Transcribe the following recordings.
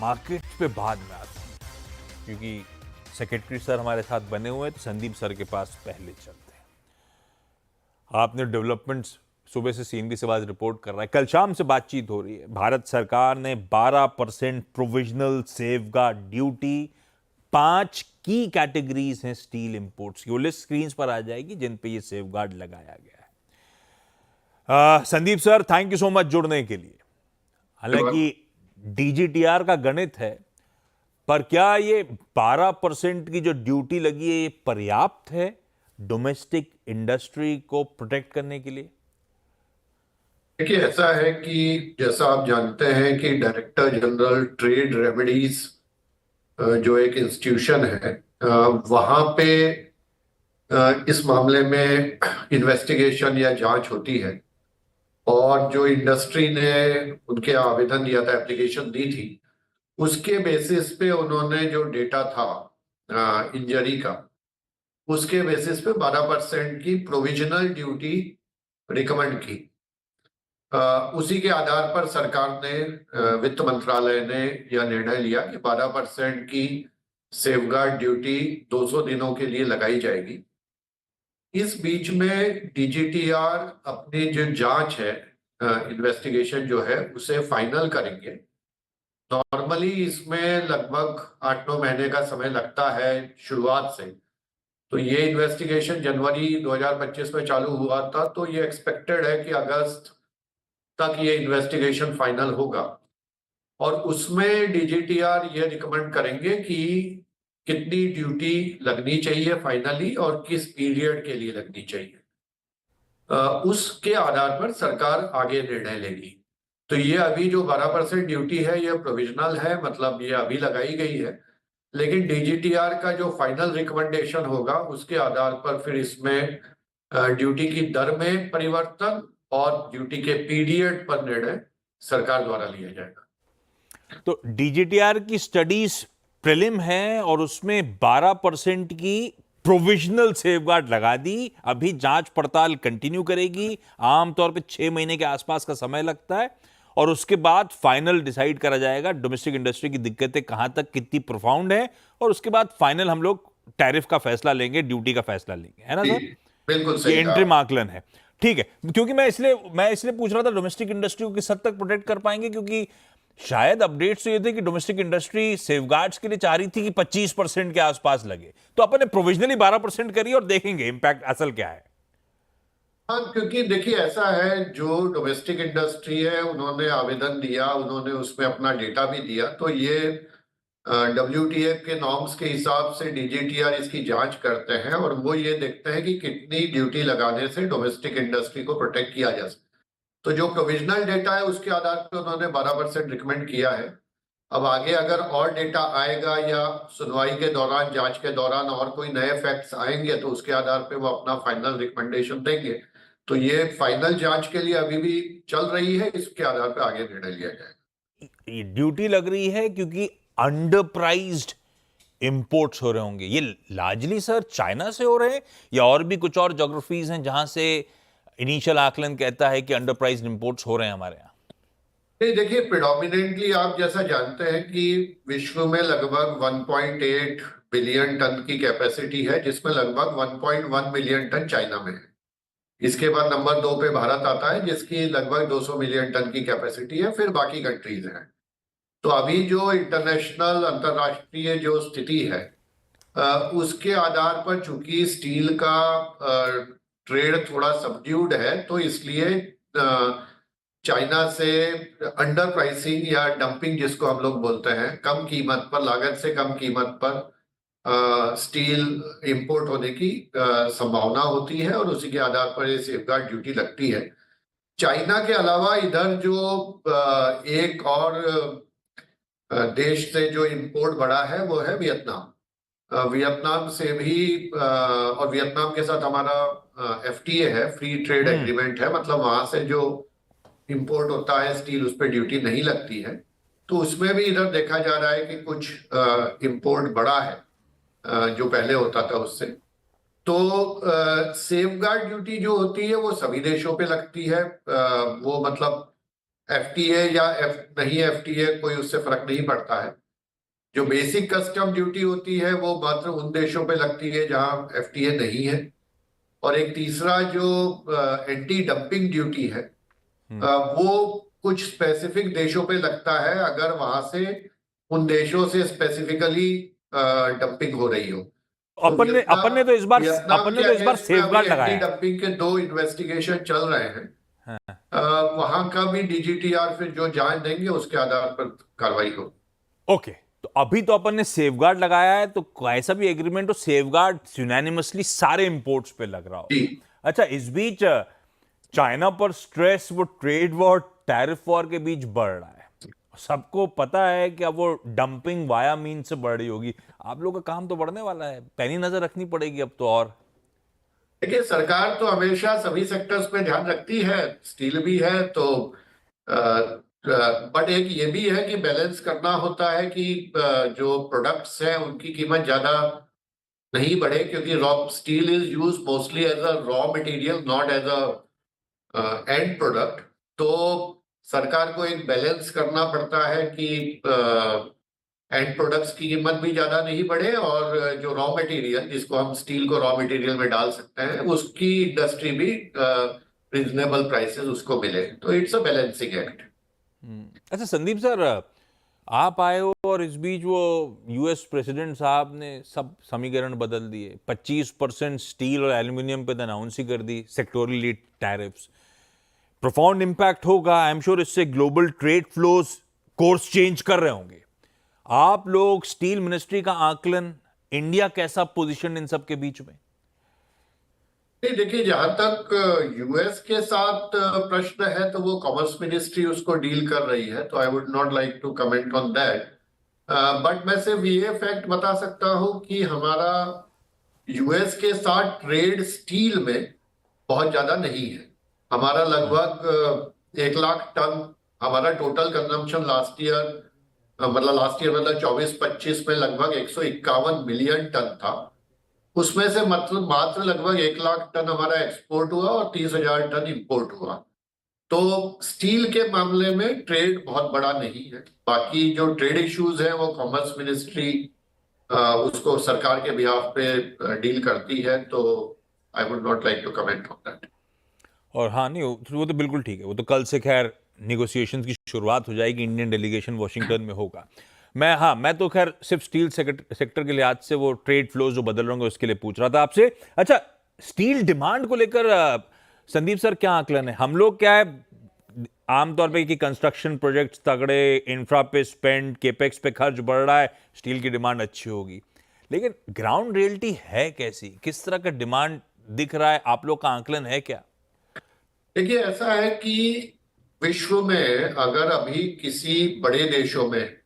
Market पे बाद में आता हूँ, क्योंकि सेक्रेटरी सर हमारे साथ बने हुए हैं, तो संदीप सर के पास पहले चलते हैं। आपने डेवलपमेंट्स सुबह से सीएनबी से बाद रिपोर्ट कर रहा है, कल शाम से बातचीत हो रही है। भारत सरकार ने 12% प्रोविजनल सेफगार्ड ड्यूटी 5 की कैटेगरीज हैं स्टील इंपोर्ट्स की, वो लिस्ट स्क्रीन पर आ जाएगी जिन पे ये सेफगार्ड लगाया गया है। Sandeep sir, thank you so much जुड़ने के लिए। हालांकि डीजीटीआर का गणित है, पर क्या ये 12% की जो ड्यूटी लगी है ये पर्याप्त है डोमेस्टिक इंडस्ट्री को प्रोटेक्ट करने के लिए? देखिए, ऐसा है कि जैसा आप जानते हैं कि डायरेक्टर जनरल ट्रेड रेमेडीज जो एक इंस्टीट्यूशन है, वहां पे इस मामले में इन्वेस्टिगेशन या जांच होती है। और जो इंडस्ट्री ने उनके आवेदन दिया था, एप्लीकेशन दी थी, उसके बेसिस पे उन्होंने जो डेटा था इंजरी का, उसके बेसिस पे 12% की प्रोविजनल ड्यूटी रिकमेंड की। उसी के आधार पर सरकार ने, वित्त मंत्रालय ने यह निर्णय लिया कि 12% की सेफगार्ड ड्यूटी 200 दिनों के लिए लगाई जाएगी। इस बीच में डीजीटीआर अपनी जो जांच है, इन्वेस्टिगेशन जो है, उसे फाइनल करेंगे। नॉर्मली इसमें लगभग 8-9 महीने का समय लगता है शुरुआत से। तो ये इन्वेस्टिगेशन जनवरी 2025 में चालू हुआ था, तो ये एक्सपेक्टेड है कि अगस्त तक ये इन्वेस्टिगेशन फाइनल होगा। और उसमें डीजीटीआर ये रिकमेंड करेंगे कि कितनी ड्यूटी लगनी चाहिए फाइनली और किस पीरियड के लिए लगनी चाहिए। उसके आधार पर सरकार आगे निर्णय लेगी। तो ये अभी जो 12% ड्यूटी है ये प्रोविजनल है, मतलब ये अभी लगाई गई है। लेकिन डीजीटीआर का जो फाइनल रिकमेंडेशन होगा उसके आधार पर फिर इसमें ड्यूटी की दर में परिवर्तन और ड्यूटी के पीरियड पर निर्णय सरकार द्वारा लिया जाएगा। तो डीजीटीआर की स्टडीज प्रीलिम है और उसमें 12% की प्रोविजनल सेफगार्ड लगा दी। अभी जांच पड़ताल कंटिन्यू करेगी, आमतौर पे 6 महीने के आसपास का समय लगता है, और उसके बाद फाइनल डिसाइड करा जाएगा डोमेस्टिक इंडस्ट्री की दिक्कतें कहां तक कितनी प्रोफाउंड है, और उसके बाद फाइनल हम लोग टैरिफ का फैसला लेंगे, ड्यूटी का फैसला लेंगे, है ना सर? बिल्कुल ये सही इंट्रीम कहा। आकलन है। ठीक है, क्योंकि मैं इसलिए पूछ रहा था डोमेस्टिक इंडस्ट्री को किस हद तक प्रोटेक्ट कर पाएंगे, क्योंकि शायद अपडेट्स तो ये थे कि डोमेस्टिक इंडस्ट्री सेफगार्ड्स के लिए चाह रही थी कि 25% के आसपास लगे, तो अपन ने प्रोविजनली 12% करी और देखेंगे इंपैक्ट असल क्या है। हाँ, क्योंकि देखिए ऐसा है, जो डोमेस्टिक इंडस्ट्री है उन्होंने आवेदन दिया, उन्होंने उसमें अपना डेटा भी दिया। तो ये WTF के नॉर्म्स के हिसाब से डीजीटीआर इसकी जांच करते हैं और वो ये देखते हैं कि कितनी ड्यूटी लगाने से डोमेस्टिक इंडस्ट्री को प्रोटेक्ट किया जा सकता। तो जो प्रोविजनल डेटा है उसके आधार पर उन्होंने 12% रिकमेंड किया है। अब आगे अगर और डेटा आएगा या सुनवाई के दौरान, जांच के दौरान और कोई नए फैक्ट्स आएंगे, तो उसके आधार पे वो अपना फाइनल रिकमेंडेशन देंगे। तो ये फाइनल जांच के लिए अभी भी चल रही है, इसके आधार पे आगे निर्णय लिया जाएगा। ये ड्यूटी लग रही है क्योंकि अंडर प्राइज्ड इंपोर्ट्स हो रहे होंगे। ये लार्जली सर चाइना से हो रहे हैं या और भी कुछ और ज्योग्राफीज हैं जहां से इनिशियल आकलन कहता है कि अंडर प्राइज्ड इंपोर्ट्स हो रहे हैं हमारे यहाँ? नहीं, देखिए, प्रिडोमिनेंटली आप जैसा जानते हैं कि विश्व में लगभग 1.8 बिलियन टन की कैपेसिटी है, जिसमें लगभग 1.1 मिलियन टन चाइना में है। इसके बाद नंबर 2 पे भारत आता है, जिसकी लगभग 200 मिलियन टन की कैपेसिटी है, फिर बाकी कंट्रीज हैं। तो अभी जो इंटरनेशनल, अंतरराष्ट्रीय जो स्थिति है, उसके आधार पर चूंकि स्टील का ट्रेड थोड़ा सबड्यूड है, तो इसलिए चाइना से अंडर प्राइसिंग या डंपिंग, जिसको हम लोग बोलते हैं, कम कीमत पर, लागत से कम कीमत पर स्टील इंपोर्ट होने की संभावना होती है और उसी के आधार पर ये सेफगार्ड ड्यूटी लगती है। चाइना के अलावा इधर जो एक और देश से जो इंपोर्ट बढ़ा है वो है वियतनाम। वियतनाम से भी और वियतनाम के साथ हमारा FTA है, फ्री ट्रेड एग्रीमेंट है, मतलब वहां से जो इंपोर्ट होता है स्टील, उस पर ड्यूटी नहीं लगती है। तो उसमें भी इधर देखा जा रहा है कि कुछ इंपोर्ट बढ़ा है जो पहले होता था उससे। तो सेफगार्ड ड्यूटी जो होती है वो सभी देशों पे लगती है। वो मतलब एफटीए या नहीं एफटीए कोई उससे फर्क नहीं पड़ता है। जो बेसिक कस्टम ड्यूटी होती है वो मात्र उन देशों पे लगती है जहां एफटीए नहीं है। और एक तीसरा जो एंटी डंपिंग ड्यूटी है, वो कुछ स्पेसिफिक देशों पे लगता है अगर वहां से उन देशों से स्पेसिफिकली डंपिंग हो रही हो। तो अपन ने अपन ने तो इस बार वियतनाम अपन के ने तो इस बार अगेंस्ट में अभी सेफगार्ड एंटी लगाया है। डंपिंग के 2 इन्वेस्टिगेशन चल रहे हैं। हाँ। वहां का भी डीजीटीआर फिर जो जांच देंगे उसके आधार पर कार्रवाई हो। ओके, तो अभी तो अपन ने सेफगार्ड लगाया है, तो ऐसा भी एग्रीमेंट हो सेफगार्ड यूनानिमसली सारे इंपोर्ट्स पे लग रहा जी। होगा। अच्छा, इस बीच चाइना पर स्ट्रेस वो ट्रेड वॉर टैरिफ वॉर के बीच बढ़ रहा है। सबको पता है कि अब वो डंपिंग वाया मीन से बढ़ रही होगी। आप लोगों का काम तो बढ़ने वाला है, पैनी नजर रखनी पड़ेगी अब तो। और देखिए, सरकार तो हमेशा सभी सेक्टर्स पे ध्यान रखती है, स्टील भी है तो। बट एक ये भी है कि बैलेंस करना होता है कि जो प्रोडक्ट्स हैं उनकी कीमत ज्यादा नहीं बढ़े, क्योंकि raw steel is use mostly as a raw material, not as a end product. तो सरकार को एक बैलेंस करना पड़ता है कि एंड प्रोडक्ट्स की कीमत भी ज्यादा नहीं बढ़े और जो रॉ मटेरियल, जिसको हम स्टील को रॉ मटेरियल में डाल सकते हैं, उसकी इंडस्ट्री भी रिजनेबल प्राइसेस उसको मिले। तो इट्स अ बैलेंसिंग एक्ट। अच्छा संदीप सर, आप आए हो और इस बीच वो यूएस प्रेसिडेंट साहब ने सब समीकरण बदल दिए। 25% स्टील और एल्यूमिनियम पे अनाउंस ही कर दी सेक्टोरली टैरिफ्स। प्रोफाउंड इंपैक्ट होगा, आई एम श्योर। इससे global trade flows course change कर रहे होंगे। आप लोग स्टील मिनिस्ट्री का आकलन, इंडिया कैसा पोजीशन इन सब के बीच में? नहीं, देखिए, जहां तक यूएस के साथ प्रश्न है तो वो कॉमर्स मिनिस्ट्री उसको डील कर रही है, तो I would not like to comment on that. But मैं सिर्फ ये फैक्ट बता सकता हूं कि हमारा यूएस के साथ ट्रेड स्टील में बहुत ज्यादा नहीं है। हमारा लगभग 1 लाख टन हमारा टोटल कंजम्पशन लास्ट ईयर, मतलब 24-25 में लगभग 151 मिलियन टन था। उसमें से मतलब मात्र लगभग 1 लाख टन हमारा एक्सपोर्ट हुआ और 30,000 टन इंपोर्ट हुआ। तो स्टील के मामले में ट्रेड बहुत बड़ा नहीं है। बाकी जो ट्रेड इश्यूज हैं वो कॉमर्स मिनिस्ट्री उसको सरकार के बिहाफ पे डील करती है, तो I would not like to comment on that. और हाँ, नहीं वो तो बिल्कुल ठीक है। वो तो कल से खैर निगोशिएशंस की शुरुआत हो जाएगी, इंडियन डेलीगेशन वॉशिंगटन में होगा। मैं तो खैर सिर्फ स्टील सेक्टर के लिहाज से वो ट्रेड फ्लोज जो बदल रहे होंगे उसके लिए पूछ रहा था आपसे। अच्छा, स्टील डिमांड को लेकर संदीप सर क्या आकलन है? हम लोग क्या है आमतौर पे कि कंस्ट्रक्शन प्रोजेक्ट्स तगड़े, इंफ्रा पे स्पेंड, केपेक्स पे खर्च बढ़ रहा है, स्टील की डिमांड अच्छी होगी। लेकिन ग्राउंड रियलिटी है कैसी? किस तरह का डिमांड दिख रहा है? आप लोग का आकलन है क्या? देखिए, ऐसा है कि विश्व में अगर अभी किसी बड़े देशों में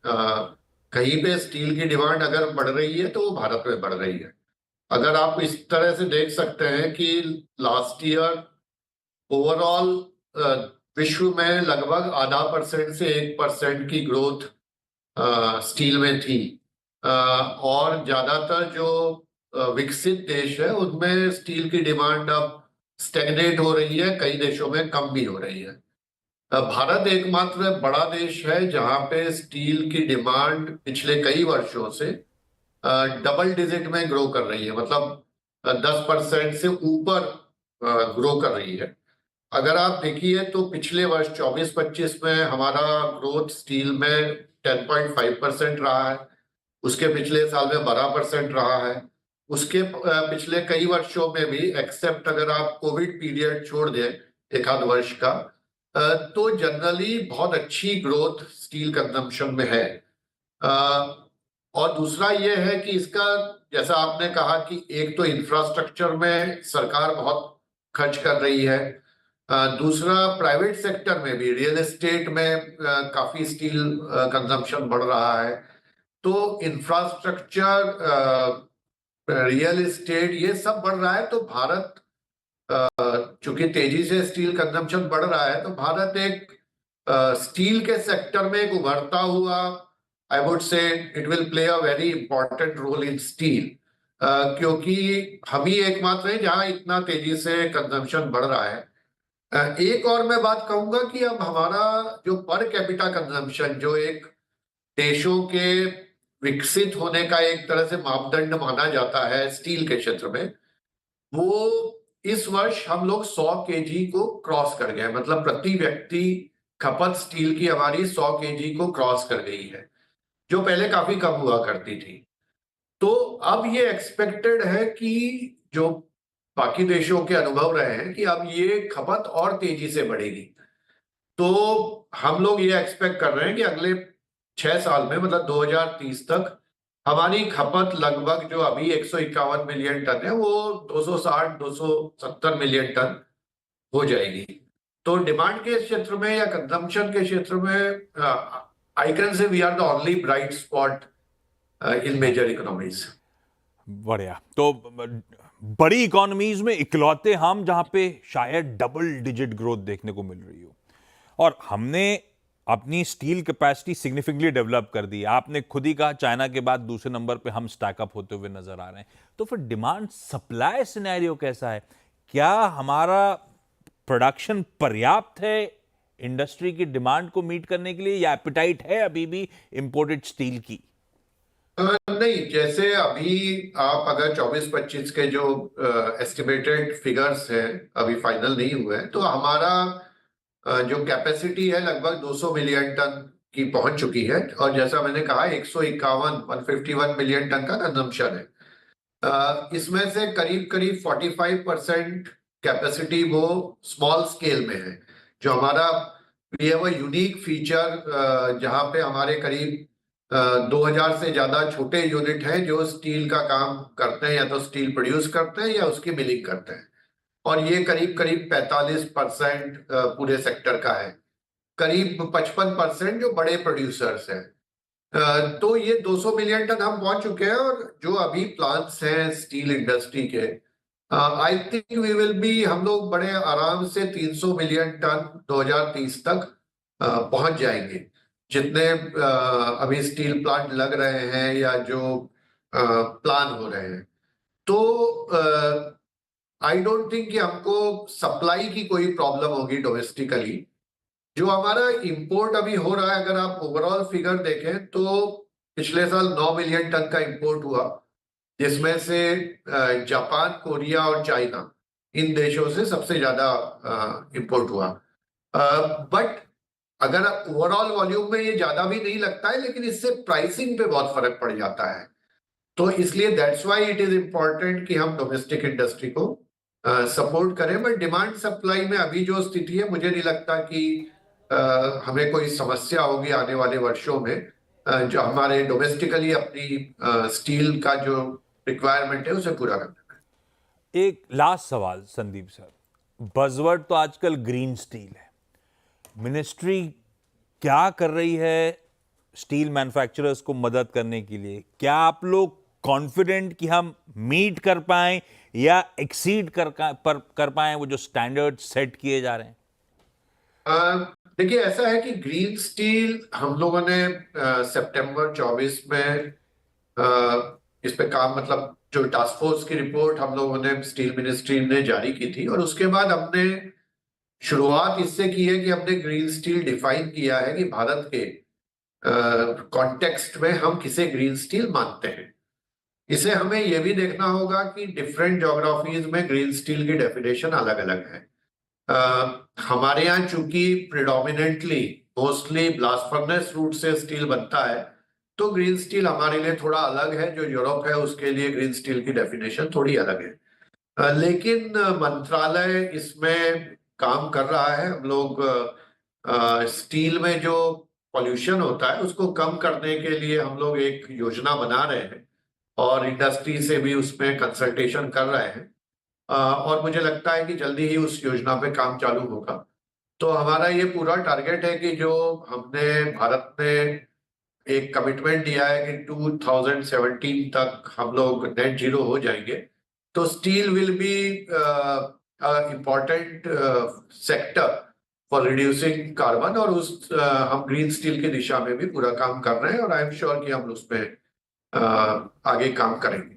कहीं पे स्टील की डिमांड अगर बढ़ रही है तो वो भारत में बढ़ रही है। अगर आप इस तरह से देख सकते हैं कि लास्ट ईयर ओवरऑल विश्व में लगभग आधा परसेंट से 1% की ग्रोथ स्टील में थी। और ज्यादातर जो विकसित देश है उनमें स्टील की डिमांड अब स्टेगनेट हो रही है, कई देशों में कम भी हो रही है। भारत एकमात्र बड़ा देश है जहां पे स्टील की डिमांड पिछले कई वर्षों से डबल डिजिट में ग्रो कर रही है, मतलब 10% से ऊपर ग्रो कर रही है। अगर आप देखिए तो पिछले वर्ष 24-25 में हमारा ग्रोथ स्टील में 10.5% रहा है। उसके पिछले साल में 12% रहा है। उसके पिछले कई वर्षों में भी, एक्सेप्ट अगर आप कोविड पीरियड छोड़ दें एक आध वर्ष का, तो जनरली बहुत अच्छी ग्रोथ स्टील कंजम्पशन में है। और दूसरा ये है कि इसका, जैसा आपने कहा कि एक तो इंफ्रास्ट्रक्चर में सरकार बहुत खर्च कर रही है, दूसरा प्राइवेट सेक्टर में भी, रियल एस्टेट में काफी स्टील कंजम्पशन बढ़ रहा है। तो इंफ्रास्ट्रक्चर, रियल एस्टेट, ये सब बढ़ रहा है। तो भारत, चूंकि तेजी से स्टील कंजम्पशन बढ़ रहा है, तो भारत एक स्टील के सेक्टर में एक उभरता हुआ, I would say it will play a very important role in steel, क्योंकि हम ही एकमात्र है जहां इतना तेजी से कंजम्पशन बढ़ रहा है। एक और मैं बात कहूंगा कि अब हमारा जो पर कैपिटा कंजम्पशन, जो एक देशों के विकसित होने का एक तरह से मापदंड माना जाता है स्टील के क्षेत्र में, वो इस वर्ष हम लोग 100 केजी को क्रॉस कर गए। मतलब प्रति व्यक्ति खपत स्टील की हमारी 100 केजी को क्रॉस कर गई है, जो पहले काफी कम हुआ करती थी। तो अब ये एक्सपेक्टेड है कि जो बाकी देशों के अनुभव रहे हैं कि अब ये खपत और तेजी से बढ़ेगी। तो हम लोग ये एक्सपेक्ट कर रहे हैं कि अगले 6 साल में, मतलब 2030 तक, हमारी खपत लगभग जो अभी 151 मिलियन टन है, वो 260-270 मिलियन टन हो जाएगी। तो डिमांड के क्षेत्र में या कंजम्पशन के क्षेत्र में I can say we are the only bright spot in major economies. बढ़िया। तो बड़ी इकोनॉमीज में इकलौते हम जहां पे शायद डबल डिजिट ग्रोथ देखने को मिल रही हो, और हमने अपनी स्टील कैपेसिटी सिग्निफिकेंटली डेवलप कर दी। आपने खुद ही कहा चाइना के बाद दूसरे नंबर पे हम स्टैकअप होते हुए नजर आ रहे हैं। तो फिर डिमांड सप्लाई सिनेरियो कैसा है? क्या हमारा प्रोडक्शन पर्याप्त है इंडस्ट्री की डिमांड को मीट करने के लिए, या एपिटाइट है अभी भी इंपोर्टेड स्टील की? नहीं, जैसे अभी आप अगर 24-25 के जो एस्टिमेटेड फिगर्स हैं, अभी फाइनल नहीं हुए हैं, तो हमारा जो कैपेसिटी है लगभग 200 मिलियन टन की पहुंच चुकी है। और जैसा मैंने कहा 151 मिलियन टन का कंजम्पशन है। इसमें से करीब करीब 45% कैपेसिटी वो स्मॉल स्केल में है। जो हमारा ये वो यूनिक फीचर, जहां पे हमारे करीब 2000 से ज्यादा छोटे यूनिट हैं जो स्टील का काम करते हैं, या तो स्टील प्रोड्यूस करते हैं या उसकी मिलिंग करते हैं। और ये करीब करीब 45% पूरे सेक्टर का है। करीब 55% जो बड़े प्रोड्यूसर्स हैं। तो ये 200 मिलियन टन हम पहुंच चुके हैं। और जो अभी प्लांट्स हैं स्टील इंडस्ट्री के, I think we will be, हम लोग बड़े आराम से 300 मिलियन टन 2030 तक पहुंच जाएंगे। जितने अभी स्टील प्लांट लग रहे हैं या जो प्लान हो रहे हैं। तो आई डोंट थिंक कि हमको सप्लाई की कोई प्रॉब्लम होगी डोमेस्टिकली। जो हमारा इंपोर्ट अभी हो रहा है, अगर आप ओवरऑल फिगर देखें तो पिछले साल 9 मिलियन टन का इंपोर्ट हुआ, जिसमें से जापान, कोरिया और चाइना, इन देशों से सबसे ज्यादा इंपोर्ट हुआ। बट अगर ओवरऑल वॉल्यूम में ये ज्यादा भी नहीं लगता है, लेकिन इससे प्राइसिंग पे बहुत फर्क पड़ जाता है। तो इसलिए that's why it is important कि हम डोमेस्टिक इंडस्ट्री को सपोर्ट करें। बट डिमांड सप्लाई में अभी जो स्थिति है, मुझे नहीं लगता कि हमें कोई समस्या होगी आने वाले वर्षों में, जो हमारे डोमेस्टिकली अपनी स्टील का जो रिक्वायरमेंट है उसे पूरा करने में। एक लास्ट सवाल संदीप सर, बजवर्ड तो आजकल ग्रीन स्टील है। मिनिस्ट्री क्या कर रही है स्टील मैन्युफैक्चरर्स को मदद करने के लिए? क्या आप लोग कॉन्फिडेंट कि हम मीट कर पाएं या एक्सीड कर पाएं वो जो स्टैंडर्ड सेट किए जा रहे हैं? देखिए, ऐसा है कि ग्रीन स्टील हम लोगों ने सितंबर 24 में इस पे काम, मतलब जो टास्क फोर्स की रिपोर्ट हम लोगों ने स्टील मिनिस्ट्री ने जारी की थी, और उसके बाद हमने शुरुआत इससे की है कि हमने ग्रीन स्टील डिफाइन किया है कि भारत के कॉन्टेक्स्ट में हम किसे ग्रीन स्टील मानते हैं। इसे हमें यह भी देखना होगा कि डिफरेंट ज्योग्राफीज में ग्रीन स्टील की डेफिनेशन अलग अलग है। हमारे यहाँ चूंकि predominantly mostly blast furnace route से स्टील बनता है, तो ग्रीन स्टील हमारे लिए थोड़ा अलग है। जो यूरोप है उसके लिए ग्रीन स्टील की डेफिनेशन थोड़ी अलग है। लेकिन मंत्रालय इसमें काम कर रहा है। हम लोग स्टील में जो पॉल्यूशन होता है उसको कम करने के लिए हम लोग एक योजना बना रहे हैं, और इंडस्ट्री से भी उसमें कंसल्टेशन कर रहे हैं। और मुझे लगता है कि जल्दी ही उस योजना पे काम चालू होगा। तो हमारा ये पूरा टारगेट है कि जो हमने भारत ने एक कमिटमेंट दिया है कि 2017 तक हम लोग नेट जीरो हो जाएंगे, तो steel will be important sector for reducing carbon. और उस हम ग्रीन स्टील की दिशा में भी पूरा काम कर रहे हैं, और आई एम श्योर कि हम उसमें आगे काम करेंगे।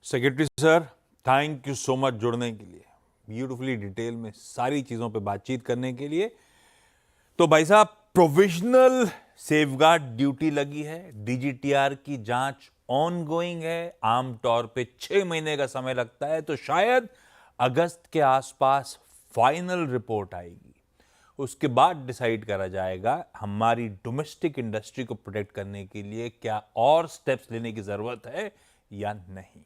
Secretary sir, thank you so much जुड़ने के लिए। ब्यूटिफुली डिटेल में सारी चीजों पे बातचीत करने के लिए। तो भाई साहब, प्रोविजनल सेफगार्ड ड्यूटी लगी है, डीजीटीआर की जांच ऑनगोइंग है, आमतौर पे 6 महीने का समय लगता है, तो शायद अगस्त के आसपास फाइनल रिपोर्ट आएगी। उसके बाद डिसाइड करा जाएगा हमारी डोमेस्टिक इंडस्ट्री को प्रोटेक्ट करने के लिए क्या और स्टेप्स लेने की जरूरत है या नहीं।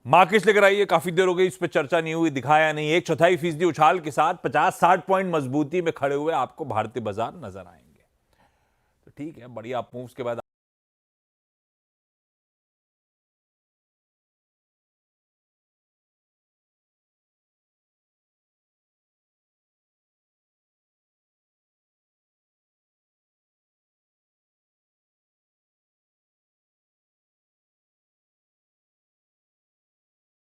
मार्केट्स लेकर आइए, काफी देर हो गई इस पर चर्चा नहीं हुई, दिखाया नहीं। 1/4% उछाल के साथ 50-60 पॉइंट मजबूती में खड़े हुए आपको भारतीय बाजार नजर आएंगे। तो ठीक है, बढ़िया मूव्स के बाद